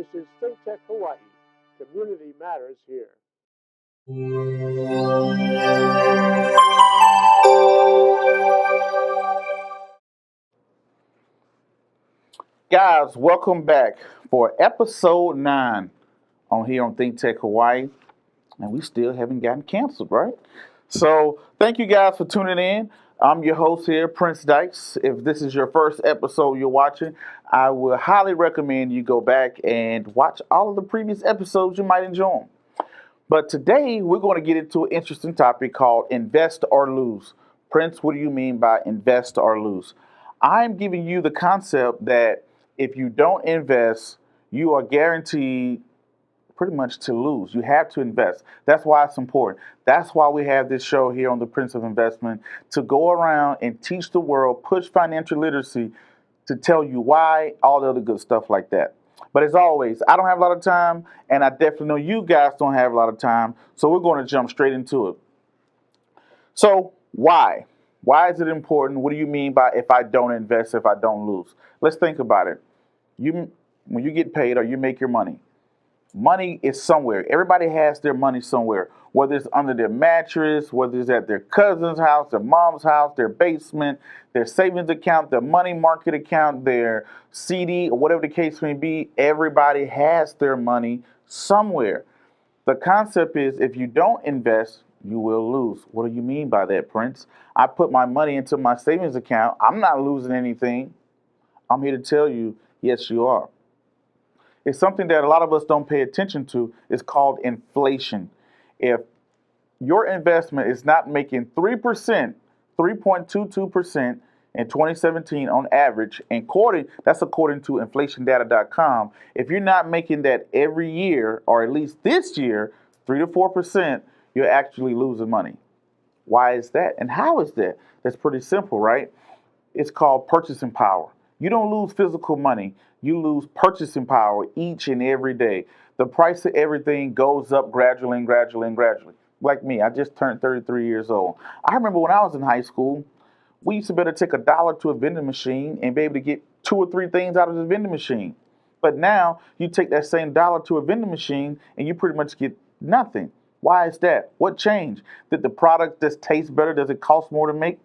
This is Think Tech Hawaii. Community matters here. Guys, welcome back for episode 9 on here on Think Tech Hawaii. And we still haven't gotten canceled, right? So thank you guys for tuning in. I'm your host here, Prince Dykes. If this is your first episode you're watching, I would highly recommend you go back and watch all of the previous episodes. You might enjoy them. But today we're going to get into an interesting topic called invest or lose. Prince, what do you mean by invest or lose? I'm giving you the concept that if you don't invest, you are guaranteed pretty much to lose. You have to invest. That's why it's important. That's why we have this show here on the Prince of Investment, to go around and teach the world, push financial literacy, to tell you why, all the other good stuff like that. But as always, I don't have a lot of time, and I definitely know you guys don't have a lot of time, so we're going to jump straight into it. So why? Why is it important? What do you mean by if I don't invest, if I don't lose? Let's think about it. When you get paid or you make your money is somewhere. Everybody has their money somewhere, whether it's under their mattress, whether it's at their cousin's house, their mom's house, their basement, their savings account, their money market account, their CD, or whatever the case may be. Everybody has their money somewhere. The concept is if you don't invest, you will lose. What do you mean by that, Prince? I put my money into my savings account. I'm not losing anything. I'm here to tell you, yes, you are. It's something that a lot of us don't pay attention to. It's called inflation. If your investment is not making 3%, 3.22% in 2017 on average, and that's according to inflationdata.com. If you're not making that every year, or at least this year, 3 to 4%, you're actually losing money. Why is that? And how is that? That's pretty simple, right? It's called purchasing power. You don't lose physical money. You lose purchasing power each and every day. The price of everything goes up gradually and gradually and gradually. Like me, I just turned 33 years old. I remember when I was in high school, we used to better take $1 to a vending machine and be able to get 2 or 3 things out of the vending machine. But now you take that same dollar to a vending machine and you pretty much get nothing. Why is that? What changed? Did the product just taste better? Does it cost more to make?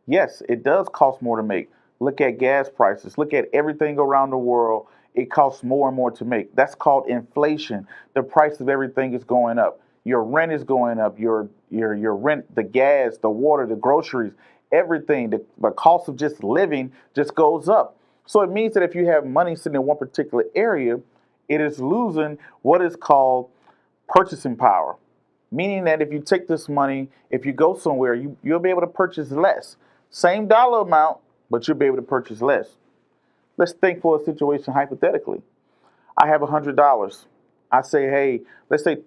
Yes, it does cost more to make. Look at gas prices. Look at everything around the world. It costs more and more to make. That's called inflation. The price of everything is going up. Your rent is going up. Your rent, the gas, the water, the groceries, everything. The cost of just living just goes up. So it means that if you have money sitting in one particular area, it is losing what is called purchasing power. Meaning that if you take this money, if you go somewhere, you'll be able to purchase less. Same dollar amount, but you'll be able to purchase less. Let's think for a situation hypothetically. I have $100. I say, hey, let's say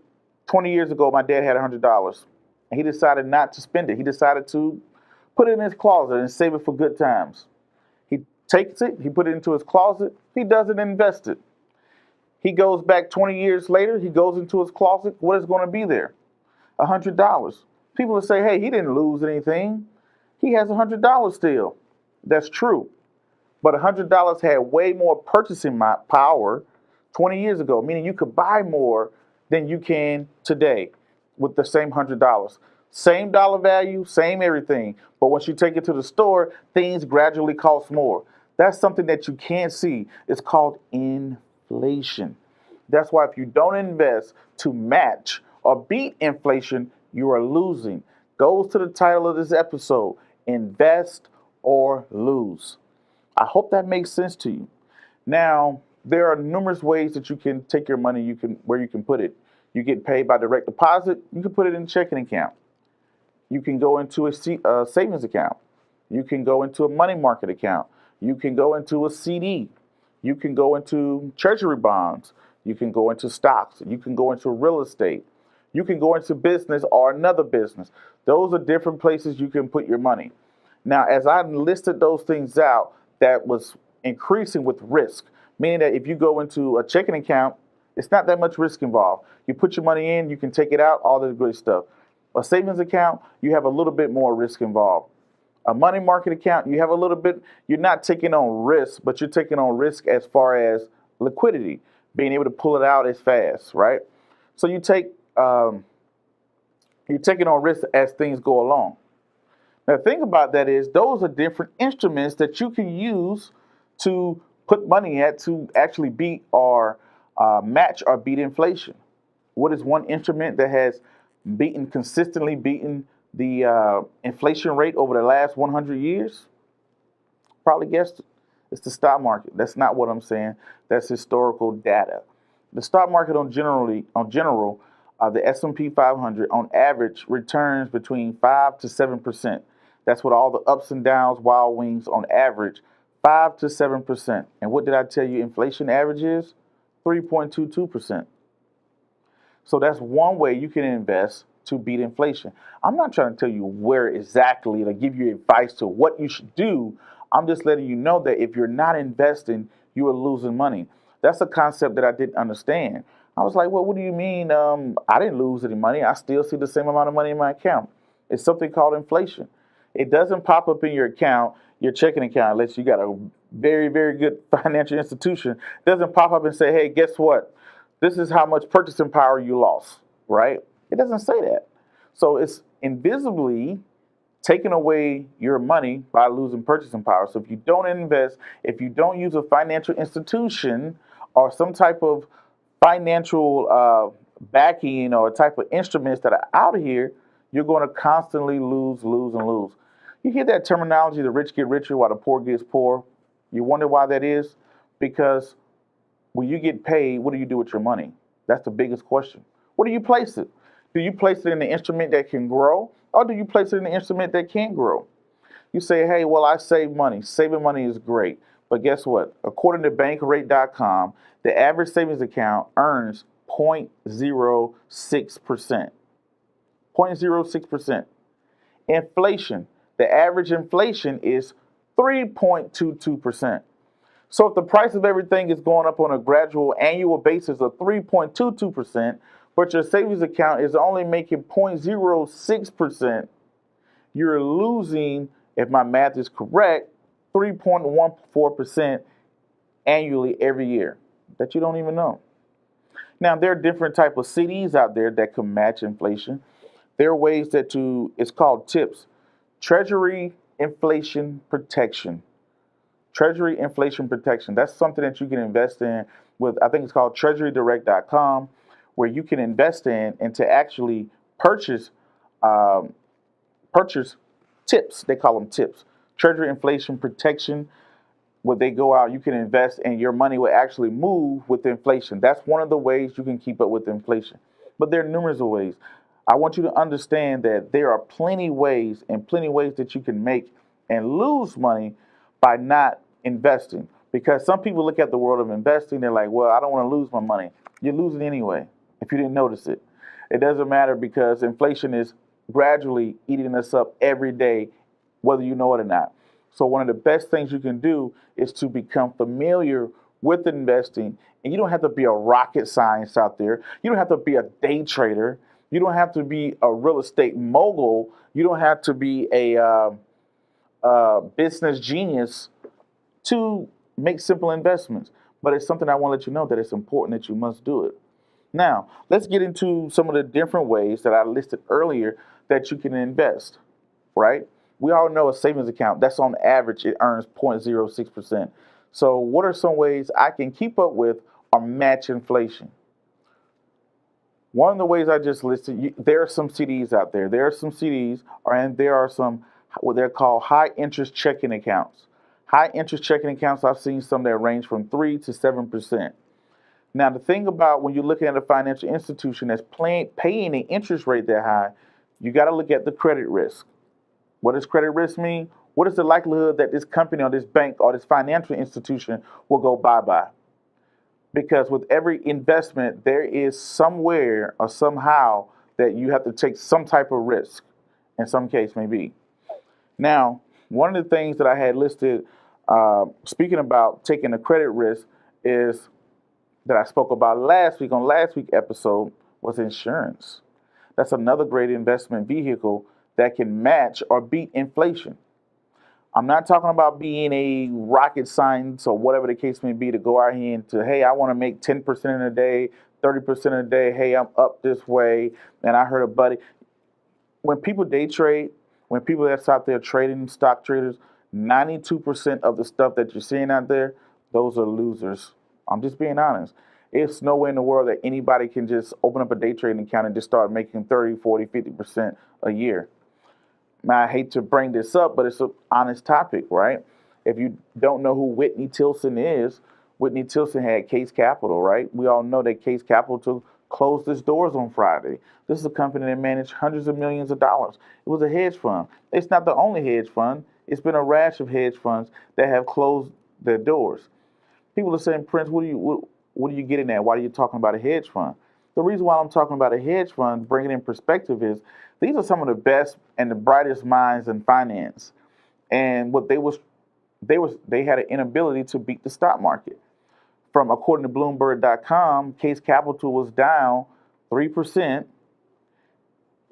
20 years ago, my dad had $100 and he decided not to spend it. He decided to put it in his closet and save it for good times. He takes it, he put it into his closet, he doesn't invest it. He goes back 20 years later, he goes into his closet, what is going to be there? $100. People will say, hey, he didn't lose anything. He has $100 still. That's true. But $100 had way more purchasing power 20 years ago, meaning you could buy more than you can today with the same $100. Same dollar value, same everything. But once you take it to the store, things gradually cost more. That's something that you can't see. It's called inflation. That's why if you don't invest to match or beat inflation, you are losing. Goes to the title of this episode, Invest or Lose. I hope that makes sense to you. Now, there are numerous ways that you can take your money, where you can put it. You get paid by direct deposit, you can put it in a checking account. You can go into a savings account. You can go into a money market account. You can go into a CD. You can go into Treasury Bonds. You can go into stocks. You can go into real estate. You can go into business or another business. Those are different places you can put your money. Now, as I listed those things out, that was increasing with risk, meaning that if you go into a checking account, it's not that much risk involved. You put your money in, you can take it out, all the great stuff. A savings account, you have a little bit more risk involved. A money market account, you have a little bit, you're not taking on risk, but you're taking on risk as far as liquidity, being able to pull it out as fast, right? So you're taking on risks as things go along. Now, the thing about that is those are different instruments that you can use to put money at to actually beat or match or beat inflation. What is one instrument that has consistently beaten the inflation rate over the last 100 years? Probably guessed it. It's the stock market. That's not what I'm saying. That's historical data. The stock market on general, the S&P 500 on average returns between 5 to 7%. That's what all the ups and downs, wild wings on average, 5 to 7%. And what did I tell you inflation average is? 3.22%. So that's one way you can invest to beat inflation. I'm not trying to tell you where exactly to give you advice to what you should do. I'm just letting you know that if you're not investing, you are losing money. That's a concept that I didn't understand. I was like, well, what do you mean? I didn't lose any money. I still see the same amount of money in my account. It's something called inflation. It doesn't pop up in your account, your checking account, unless you got a very, very good financial institution. It doesn't pop up and say, hey, guess what? This is how much purchasing power you lost, right? It doesn't say that. So it's invisibly taking away your money by losing purchasing power. So if you don't invest, if you don't use a financial institution or some type of financial backing or type of instruments that are out here, you're going to constantly lose, lose, and lose. You hear that terminology, the rich get richer while the poor gets poor. You wonder why that is? Because when you get paid, what do you do with your money? That's the biggest question. What do you place it? Do you place it in the instrument that can grow, or do you place it in the instrument that can't grow? You say, hey, well, I save money. Saving money is great. But guess what? According to bankrate.com, the average savings account earns 0.06%. 0.06%. Inflation, the average inflation is 3.22%. So if the price of everything is going up on a gradual annual basis of 3.22%, but your savings account is only making 0.06%, you're losing, if my math is correct, 3.14% annually every year that you don't even know. Now, there are different type of CDs out there that can match inflation. There are ways it's called TIPS, Treasury Inflation Protection. Treasury Inflation Protection. That's something that you can invest in with, I think it's called treasurydirect.com, where you can invest in and to actually purchase TIPS. They call them TIPS. Treasury Inflation Protection. Where they go out, you can invest and your money will actually move with inflation. That's one of the ways you can keep up with inflation. But there are numerous ways. I want you to understand that there are plenty ways that you can make and lose money by not investing. Because some people look at the world of investing, they're like, well, I don't want to lose my money. You're losing anyway, if you didn't notice it. It doesn't matter because inflation is gradually eating us up every day, whether you know it or not. So one of the best things you can do is to become familiar with investing. And you don't have to be a rocket science out there. You don't have to be a day trader. You don't have to be a real estate mogul. You don't have to be a business genius to make simple investments. But it's something I want to let you know that it's important that you must do it. Now, let's get into some of the different ways that I listed earlier that you can invest, right? We all know a savings account, that's on average, it earns 0.06%. So what are some ways I can keep up with or match inflation? One of the ways I just listed, there are some CDs out there. There are some CDs, and there are some what they're called high interest checking accounts. High interest checking accounts, I've seen some that range from 3 to 7%. Now, the thing about when you're looking at a financial institution that's paying an interest rate that high, you got to look at the credit risk. What does credit risk mean? What is the likelihood that this company or this bank or this financial institution will go bye-bye? Because with every investment, there is somewhere or somehow that you have to take some type of risk, in some case maybe. Now, one of the things that I had listed, speaking about taking a credit risk, is that I spoke about last week on last week's episode was insurance. That's another great investment vehicle that can match or beat inflation. I'm not talking about being a rocket science or whatever the case may be to go out here and to, hey, I want to make 10% in a day, 30% in a day. Hey, I'm up this way. And I heard a buddy. When people day trade, when people that's out there trading, stock traders, 92% of the stuff that you're seeing out there, those are losers. I'm just being honest. It's nowhere in the world that anybody can just open up a day trading account and just start making 30, 40, 50% a year. Now, I hate to bring this up, but it's an honest topic, right? If you don't know who Whitney Tilson is, Whitney Tilson had Case Capital, right? We all know that Case Capital closed its doors on Friday. This is a company that managed hundreds of millions of dollars. It was a hedge fund. It's not the only hedge fund. It's been a rash of hedge funds that have closed their doors. People are saying, Prince, what are you getting at? Why are you talking about a hedge fund? The reason why I'm talking about a hedge fund, bringing it in perspective, is these are some of the best and the brightest minds in finance. And what they had an inability to beat the stock market. From according to Bloomberg.com, Case Capital was down 3%.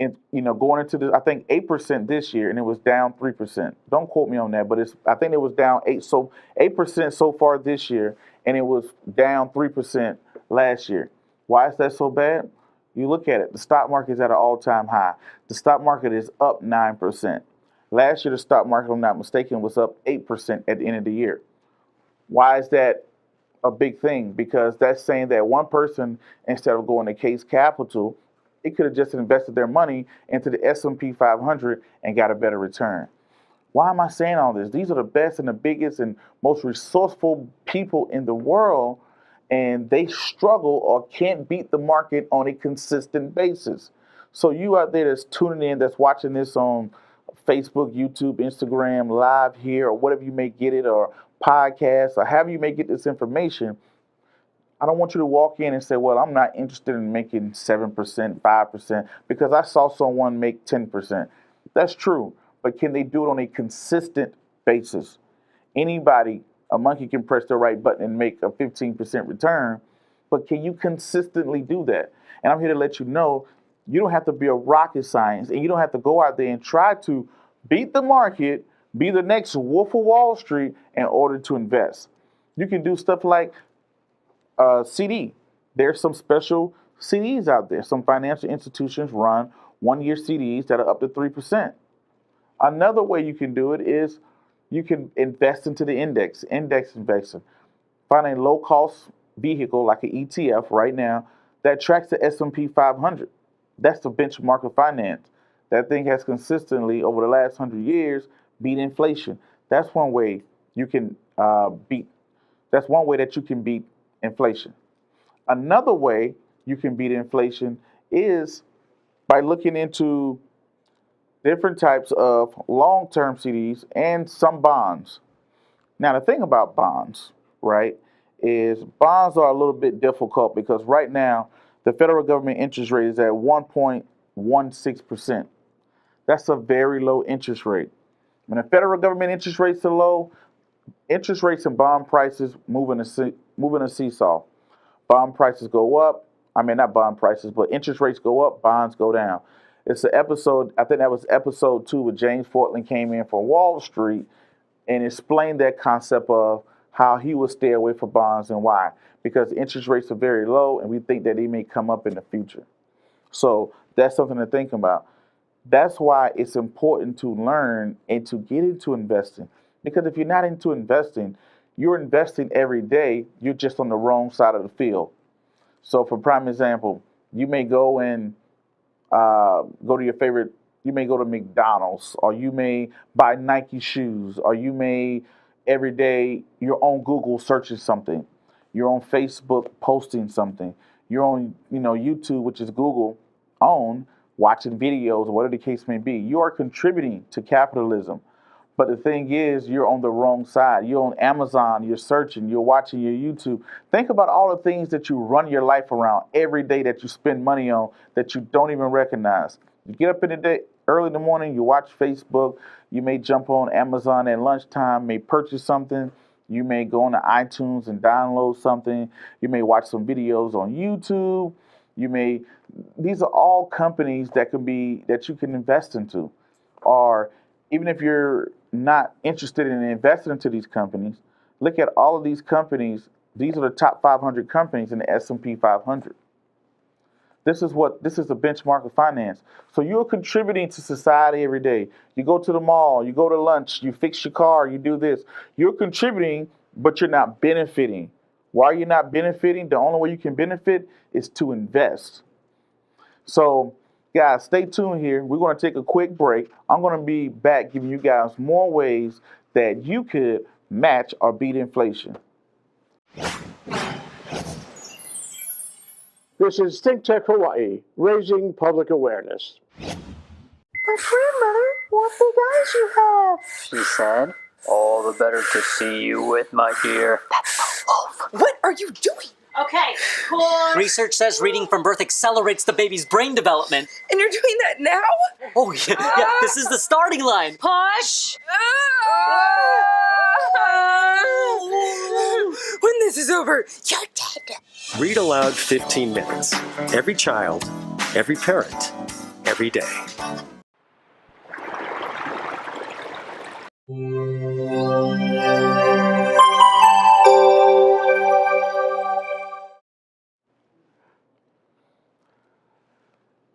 And going into I think 8% this year, and it was down 3%. Don't quote me on that, but I think it was down 8% so far this year, and it was down 3% last year. Why is that so bad? You look at it, the stock market is at an all-time high. The stock market is up 9%. Last year, the stock market, if I'm not mistaken, was up 8% at the end of the year. Why is that a big thing? Because that's saying that one person, instead of going to Case Capital, it could have just invested their money into the S&P 500 and got a better return. Why am I saying all this? These are the best and the biggest and most resourceful people in the world, and they struggle or can't beat the market on a consistent basis. So you out there that's tuning in, that's watching this on Facebook, YouTube, Instagram, live here, or whatever you may get it, or podcasts, or however you may get this information, I don't want you to walk in and say, well, I'm not interested in making 7%, 5%, because I saw someone make 10%. That's true, but can they do it on a consistent basis? Anybody, a monkey can press the right button and make a 15% return, but can you consistently do that? And I'm here to let you know, you don't have to be a rocket science, and you don't have to go out there and try to beat the market, be the next Wolf of Wall Street in order to invest. You can do stuff like CD. There's some special CDs out there. Some financial institutions run 1-year CDs that are up to 3%. Another way you can do it is you can invest into the index investing. Find a low-cost vehicle like an ETF right now that tracks the S&P 500. That's the benchmark of finance. That thing has consistently, over the last 100 years, beat inflation. That's one way you can That's one way that you can beat inflation. Another way you can beat inflation is by looking into different types of long-term CDs and some bonds. Now, the thing about bonds, right, is bonds are a little bit difficult because right now the federal government interest rate is at 1.16%. That's a very low interest rate. When the federal government interest rates are low, interest rates and bond prices move in a seesaw. Bond prices go up. I mean, not bond prices, but interest rates go up, bonds go down. It's an episode, I think that was episode 2, where James Fortland came in from Wall Street and explained that concept of how he would stay away from bonds and why. Because interest rates are very low and we think that they may come up in the future. So that's something to think about. That's why it's important to learn and to get into investing. Because if you're not into investing, you're investing every day, you're just on the wrong side of the field. So for prime example, you may go and go to your favorite, you may go to McDonald's, or you may buy Nike shoes, or you may every day you're on Google searching something, you're on Facebook posting something, you're on YouTube, which is Google own, watching videos or whatever the case may be. You are contributing to capitalism. But the thing is, you're on the wrong side. You're on Amazon, you're searching, you're watching your YouTube. Think about all the things that you run your life around every day that you spend money on that you don't even recognize. You get up in the day, early in the morning, you watch Facebook. You may jump on Amazon at lunchtime, may purchase something. You may go on to iTunes and download something. You may watch some videos on YouTube. These are all companies that you can invest into. Or even if you're not interested in investing into these companies, look at all of these companies. These are the top 500 companies in the S&P 500. This is the benchmark of finance. So you're contributing to society every day. You go to the mall, you go to lunch, you fix your car, you do this. You're contributing, but you're not benefiting. Why are you not benefiting? The only way you can benefit is to invest. So, guys, stay tuned here. We're going to take a quick break. I'm going to be back giving you guys more ways that you could match or beat inflation. This is Think Tech Hawaii, raising public awareness. But grandmother, what big eyes you have, she said. All the better to see you with, my dear. That's the wolf. What are you doing? Okay, cool. Research says reading from birth accelerates the baby's brain development. And you're doing that now? Oh, yeah, this is the starting line. Push. When this is over, you're dead. Read aloud 15 minutes. Every child, every parent, every day.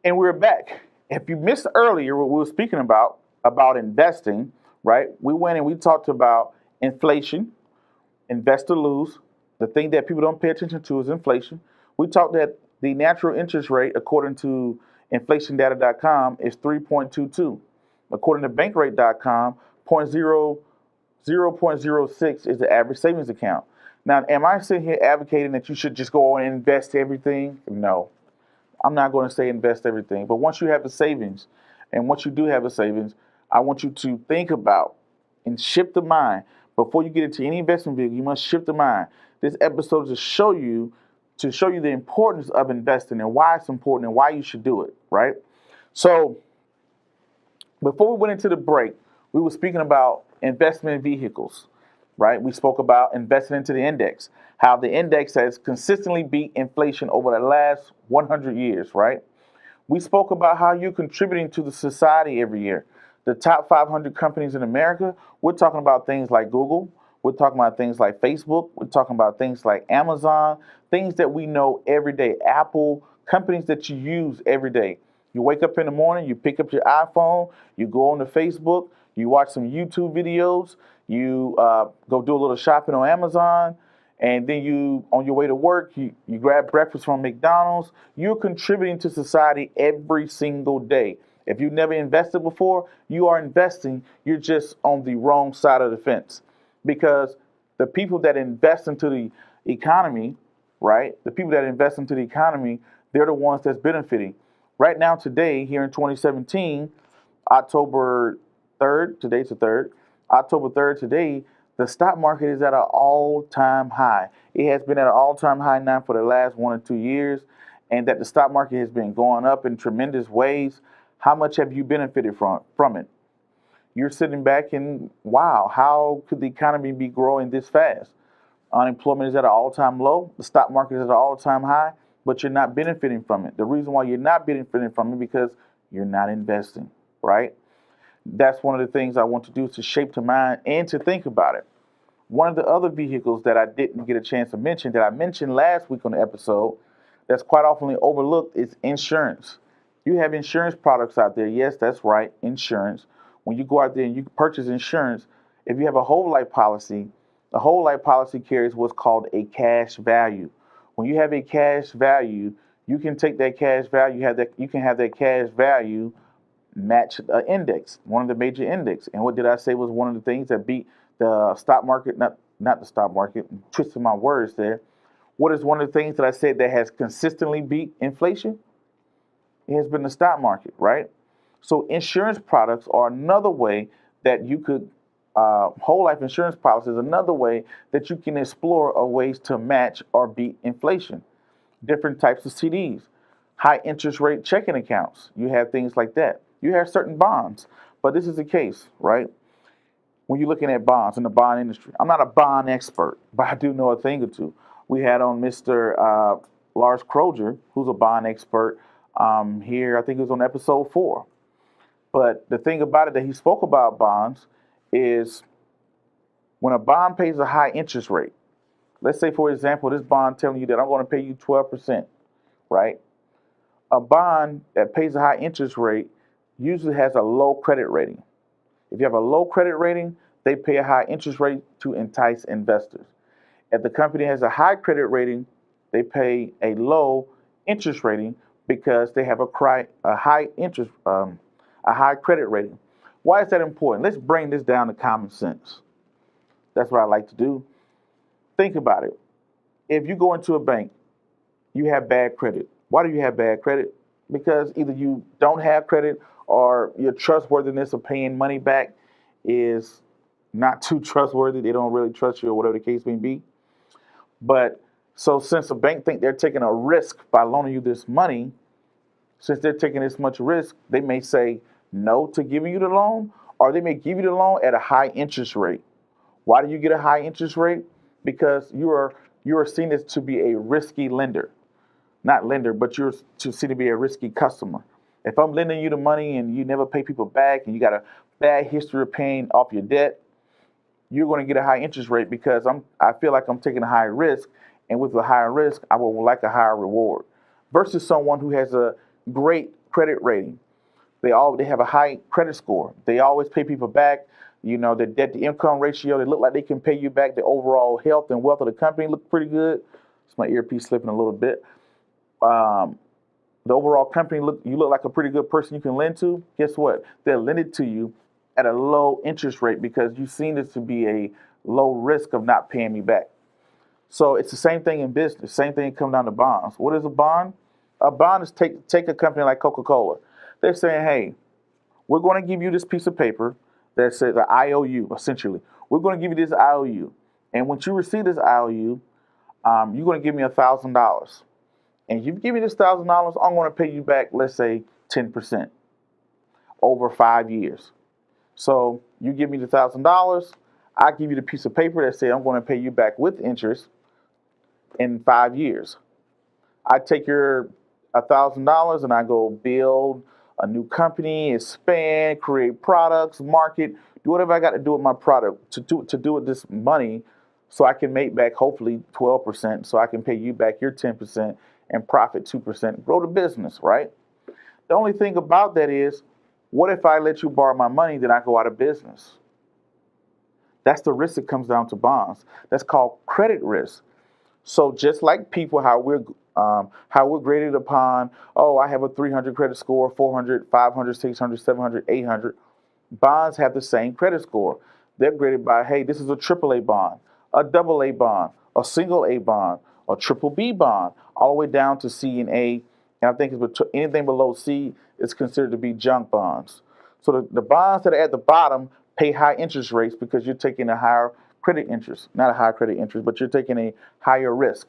And we're back. If you missed earlier what we were speaking about investing, right? We went and we talked about inflation, invest or lose. The thing that people don't pay attention to is inflation. We talked that the natural interest rate, according to inflationdata.com, is 3.22. According to bankrate.com, 0.06 is the average savings account. Now, am I sitting here advocating that you should just go and invest everything? No. I'm not going to say invest everything. But once you have a savings, and once you do have a savings, I want you to think about and shift the mind. Before you get into any investment vehicle, you must shift the mind. This episode is to show you the importance of investing and why it's important and why you should do it, right? So before we went into the break, we were speaking about investment vehicles, right? We spoke about investing into the index, how the index has consistently beat inflation over the last 100 years, right? We spoke about how you're contributing to the society every year. The top 500 companies in America, we're talking about things like Google. We're talking about things like Facebook. We're talking about things like Amazon, things that we know every day. Apple, companies that you use every day. You wake up in the morning, you pick up your iPhone, you go on to Facebook, you watch some YouTube videos, you go do a little shopping on Amazon, and then you, on your way to work, you grab breakfast from McDonald's. You're contributing to society every single day. If you've never invested before, you are investing. You're just on the wrong side of the fence. Because the people that invest into the economy, right? The people that invest into the economy, they're the ones that's benefiting. Right now, today, here in 2017, October 3rd, today's the 3rd, October 3rd today, the stock market is at an all-time high. It has been at an all-time high now for the last 1 or 2 years, and that the stock market has been going up in tremendous ways. How much have you benefited from it? You're sitting back and, wow, how could the economy be growing this fast? Unemployment is at an all-time low. The stock market is at an all-time high, but you're not benefiting from it. The reason why you're not benefiting from it because you're not investing, right? That's one of the things I want to do is to shape the mind and to think about it. One of the other vehicles that I didn't get a chance to mention, that I mentioned last week on the episode, that's quite often overlooked, is insurance. You have insurance products out there. Yes, that's right, insurance. When you go out there and you purchase insurance, if you have a whole life policy, the whole life policy carries what's called a cash value. When you have a cash value, you can take that cash value, you can have that cash value match an index, one of the major index. And what did I say was one of the things that beat the stock market? Not the stock market, I'm twisting my words there. What is one of the things that I said that has consistently beat inflation? It has been the stock market, right? So insurance products are another way that you could, whole life insurance policy is another way that you can explore ways to match or beat inflation. Different types of CDs, high interest rate checking accounts. You have things like that. You have certain bonds, but this is the case, right? When you're looking at bonds in the bond industry, I'm not a bond expert, but I do know a thing or two. We had on Mr. Lars Kroger, who's a bond expert here. I think it was on episode 4. But the thing about it that he spoke about bonds is when a bond pays a high interest rate. Let's say, for example, this bond telling you that I'm going to pay you 12%, right? A bond that pays a high interest rate usually has a low credit rating. If you have a low credit rating, they pay a high interest rate to entice investors. If the company has a high credit rating, they pay a low interest rating because they have a high credit rating. Why is that important? Let's bring this down to common sense. That's what I like to do. Think about it. If you go into a bank, you have bad credit. Why do you have bad credit? Because either you don't have credit or your trustworthiness of paying money back is not too trustworthy. They don't really trust you or whatever the case may be. But so since a bank think they're taking a risk by loaning you this money, since they're taking this much risk, they may say no to giving you the loan, or they may give you the loan at a high interest rate. Why do you get a high interest rate? Because you are seen as to be a risky lender. Not lender, but you're seen to be a risky customer. If I'm lending you the money and you never pay people back and you got a bad history of paying off your debt, you're going to get a high interest rate because I feel like I'm taking a high risk, and with a higher risk, I will like a higher reward. Versus someone who has a great credit rating. They have a high credit score. They always pay people back. You know, their debt to income ratio, they look like they can pay you back. The overall health and wealth of the company look pretty good. It's my earpiece slipping a little bit. The overall company, you look like a pretty good person you can lend to. Guess what? They'll lend it to you at a low interest rate because you've seen this to be a low risk of not paying me back. So it's the same thing in business. Same thing come down to bonds. What is a bond? A bond is take a company like Coca-Cola. They're saying, hey, we're going to give you this piece of paper that says an IOU, essentially. We're going to give you this IOU. And once you receive this IOU, you're going to give me $1,000. And you give me this $1,000, I'm going to pay you back, let's say, 10% over 5 years. So you give me the $1,000, I give you the piece of paper that says I'm going to pay you back with interest in 5 years. I take your $1,000 and I go build a new company, expand, create products, market, do whatever I got to do with my product to do with this money so I can make back hopefully 12%, so I can pay you back your 10% and profit 2%, grow the business, right? The only thing about that is, what if I let you borrow my money, then I go out of business? That's the risk that comes down to bonds. That's called credit risk. So just like people, how we're graded upon, oh, I have a 300 credit score, 400, 500, 600, 700, 800. Bonds have the same credit score. They're graded by, hey, this is a AAA bond, a AA bond, a single A bond, a triple B bond, all the way down to C and A. And I think anything below C is considered to be junk bonds. So the bonds that are at the bottom pay high interest rates because you're taking a higher credit interest. Not a high credit interest, but you're taking a higher risk.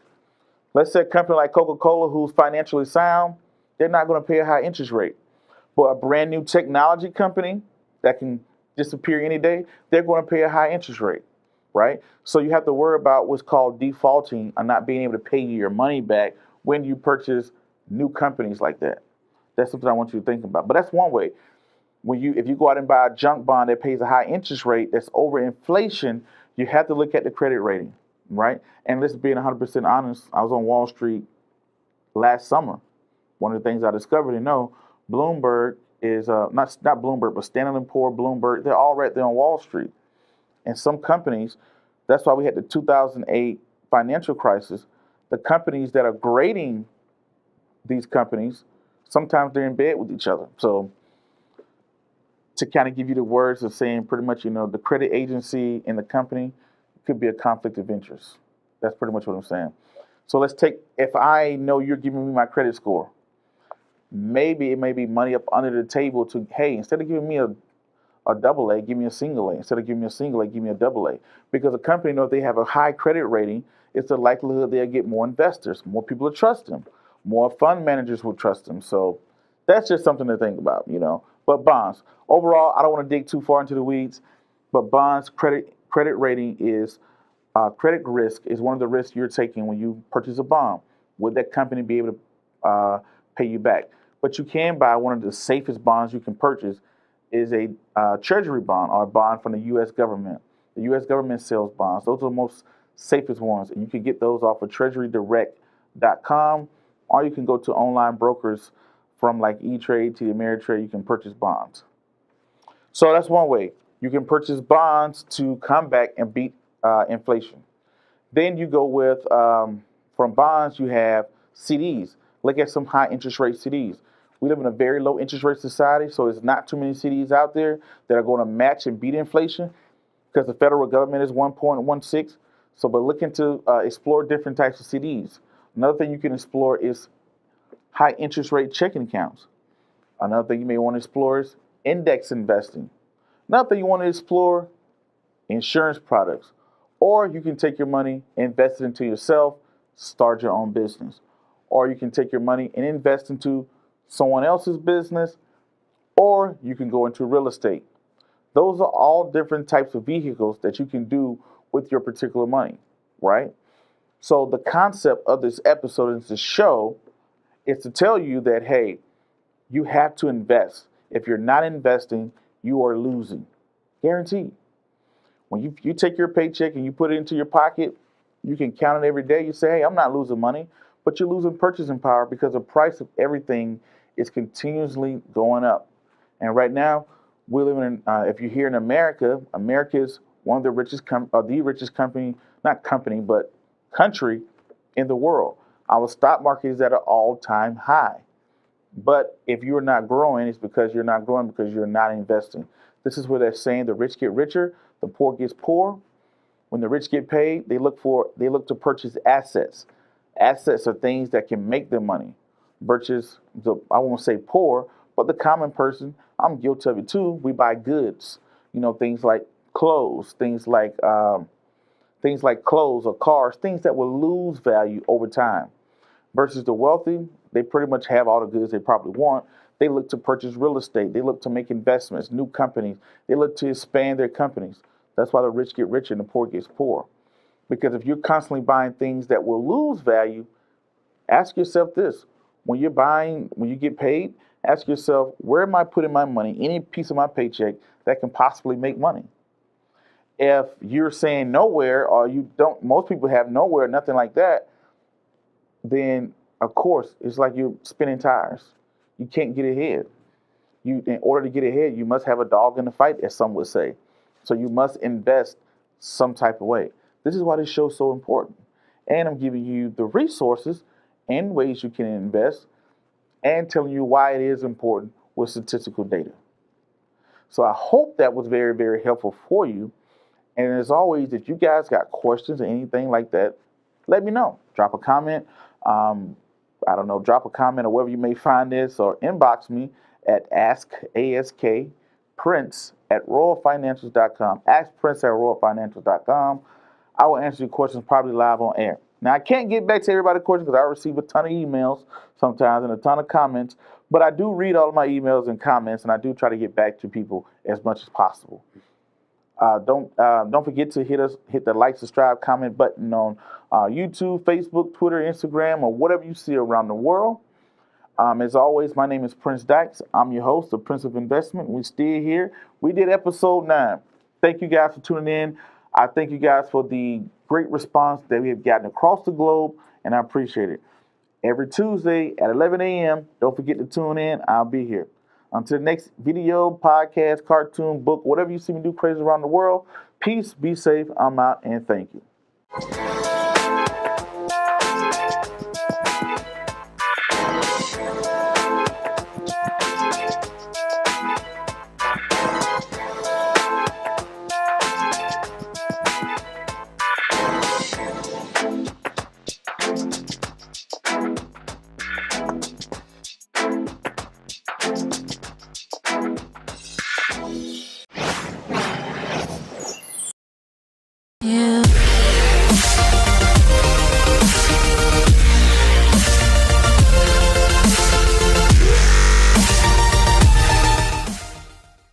Let's say a company like Coca-Cola, who's financially sound, they're not going to pay a high interest rate. But a brand new technology company that can disappear any day, they're going to pay a high interest rate, right? So you have to worry about what's called defaulting and not being able to pay you your money back when you purchase new companies like that. That's something I want you to think about. But that's one way. If you go out and buy a junk bond that pays a high interest rate that's over inflation, you have to look at the credit rating, right? And let's be 100% honest, I was on Wall Street last summer. One of the things I discovered, Bloomberg is not Bloomberg, but Standard & Poor's, Bloomberg. They're all right there on Wall Street. And some companies, that's why we had the 2008 financial crisis. The companies that are grading these companies, sometimes they're in bed with each other. So to kind of give you the words of saying pretty much, the credit agency and the company could be a conflict of interest. That's pretty much what I'm saying. So if I know you're giving me my credit score, maybe it may be money up under the table to, hey, instead of giving me a double A, give me a single A. Instead of giving me a single A, give me a double A. Because a company knows if they have a high credit rating, it's the likelihood they'll get more investors. More people will trust them. More fund managers will trust them. So that's just something to think about, But bonds, overall, I don't want to dig too far into the weeds, but bonds, credit rating is, credit risk is one of the risks you're taking when you purchase a bond. Would that company be able to pay you back? But you can buy one of the safest bonds you can purchase is a Treasury Bond, or a bond from the U.S. government. The U.S. government sells bonds. Those are the most safest ones, and you can get those off of treasurydirect.com, or you can go to online brokers from like E-Trade to the Ameritrade. You can purchase bonds. So that's one way. You can purchase bonds to combat and beat inflation. Then you go with, from bonds, you have CDs. Look at some high interest rate CDs. We live in a very low interest rate society, so there's not too many CDs out there that are going to match and beat inflation, because the federal government is 1.16. So, but looking to explore different types of CDs. Another thing you can explore is high interest rate checking accounts. Another thing you may want to explore is index investing. Another thing you want to explore, insurance products. Or you can take your money, invest it into yourself, start your own business. Or you can take your money and invest into someone else's business, or you can go into real estate. Those are all different types of vehicles that you can do with your particular money, right? So the concept of this episode and this show is to tell you that, hey, you have to invest. If you're not investing, you are losing. Guaranteed. When you take your paycheck and you put it into your pocket, you can count it every day. You say, hey, I'm not losing money, but you're losing purchasing power because the price of everything is continuously going up. And right now, we're living in, if you're here in America, America is one of the richest, the richest country in the world. Our stock market is at an all-time high. But if you're not growing, it's because you're not growing because you're not investing. This is where they're saying the rich get richer, the poor gets poor. When the rich get paid, they look to purchase assets. Assets are things that can make them money. I won't say poor, but the common person, I'm guilty of it too. We buy goods, things like clothes, things like clothes or cars, things that will lose value over time. Versus the wealthy, they pretty much have all the goods they probably want. They look to purchase real estate. They look to make investments, new companies. They look to expand their companies. That's why the rich get richer and the poor gets poor. Because if you're constantly buying things that will lose value, ask yourself this. When you get paid, ask yourself, where am I putting my money, any piece of my paycheck that can possibly make money? If you're saying nowhere, or most people have nowhere, nothing like that, then of course, it's like you're spinning tires. You can't get ahead. In order to get ahead, you must have a dog in the fight, as some would say. So you must invest some type of way. This is why this show is so important. And I'm giving you the resources and ways you can invest, and telling you why it is important with statistical data. So I hope that was very, very helpful for you. And as always, if you guys got questions or anything like that, let me know. Drop a comment. Drop a comment or wherever you may find this, or inbox me at askprince@royalfinancials.com. Askprince@royalfinancials.com. I will answer your questions probably live on air. Now, I can't get back to everybody's questions because I receive a ton of emails sometimes and a ton of comments, but I do read all of my emails and comments, and I do try to get back to people as much as possible. Don't forget to hit the like, subscribe, comment button on YouTube, Facebook, Twitter, Instagram, or whatever you see around the world. As always, my name is Prince Dykes. I'm your host, the Prince of Investment. We're still here. We did episode 9. Thank you guys for tuning in. I thank you guys for the great response that we have gotten across the globe, and I appreciate it. Every Tuesday at 11 a.m., don't forget to tune in. I'll be here. Until the next video, podcast, cartoon, book, whatever you see me do crazy around the world, peace, be safe, I'm out, and thank you.